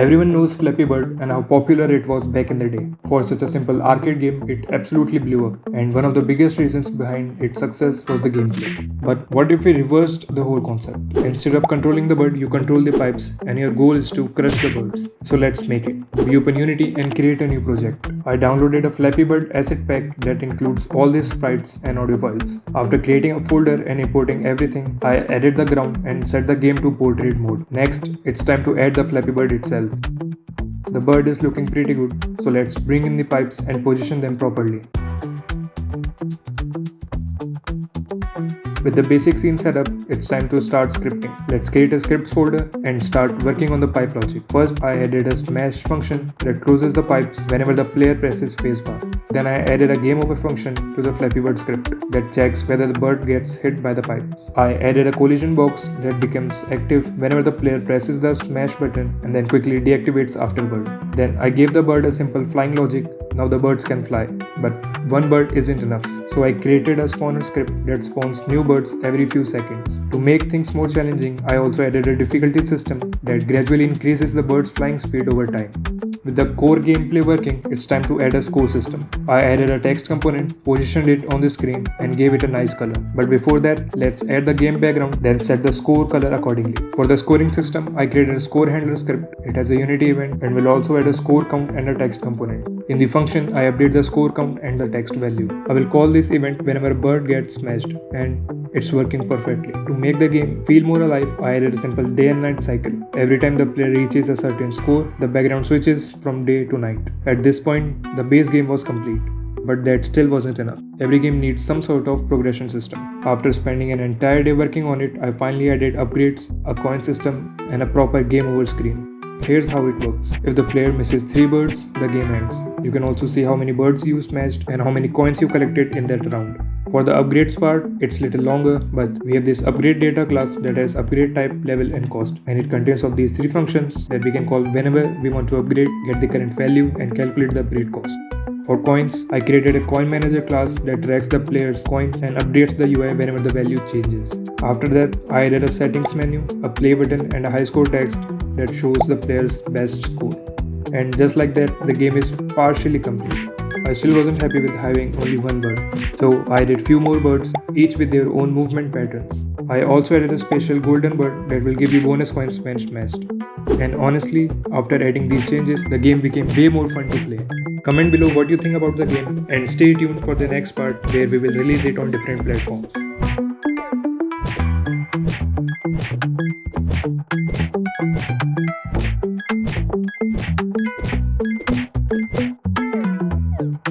Everyone knows Flappy Bird and how popular it was back in the day. For such a simple arcade game, it absolutely blew up, and one of the biggest reasons behind its success was the gameplay. But what if we reversed the whole concept? Instead of controlling the bird, you control the pipes, and your goal is to crush the birds. So let's make it. We open Unity and create a new project. I downloaded a Flappy Bird asset pack that includes all these sprites and audio files. After creating a folder and importing everything, I added the ground and set the game to portrait mode. Next, it's time to add the Flappy Bird itself. The bird is looking pretty good, so let's bring in the pipes and position them properly. With the basic scene set up, it's time to start scripting. Let's create a scripts folder and start working on the pipe logic. First, I added a smash function that closes the pipes whenever the player presses spacebar. Then I added a game over function to the Flappy Bird script that checks whether the bird gets hit by the pipes. I added a collision box that becomes active whenever the player presses the smash button and then quickly deactivates afterward. Then I gave the bird a simple flying logic. Now the birds can fly, but one bird isn't enough. So I created a spawner script that spawns new birds every few seconds. To make things more challenging, I also added a difficulty system that gradually increases the bird's flying speed over time. With the core gameplay working, it's time to add a score system. I added a text component, positioned it on the screen, and gave it a nice color. But before that, let's add the game background, then set the score color accordingly. For the scoring system, I created a score handler script. It has a Unity event and will also add a score count and a text component. In the function, I update the score count and the text value. I will call this event whenever a bird gets smashed, and it's working perfectly. To make the game feel more alive, I added a simple day and night cycle. Every time the player reaches a certain score, the background switches from day to night. At this point, the base game was complete. But that still wasn't enough. Every game needs some sort of progression system. After spending an entire day working on it, I finally added upgrades, a coin system, and a proper game over screen. Here's how it works. If the player misses 3 birds, the game ends. You can also see how many birds you smashed and how many coins you collected in that round. For the upgrades part, it's little longer, but we have this upgrade data class that has upgrade type, level, and cost, and it contains of these 3 functions that we can call whenever we want to upgrade, get the current value, and calculate the upgrade cost. For coins, I created a coin manager class that tracks the player's coins and updates the UI whenever the value changes. After that, I added a settings menu, a play button, and a high score text that shows the player's best score. And just like that, the game is partially complete. I still wasn't happy with having only one bird, so I added few more birds, each with their own movement patterns. I also added a special golden bird that will give you bonus coins when smashed. And honestly, after adding these changes, the game became way more fun to play. Comment below what you think about the game and stay tuned for the next part where we will release it on different platforms.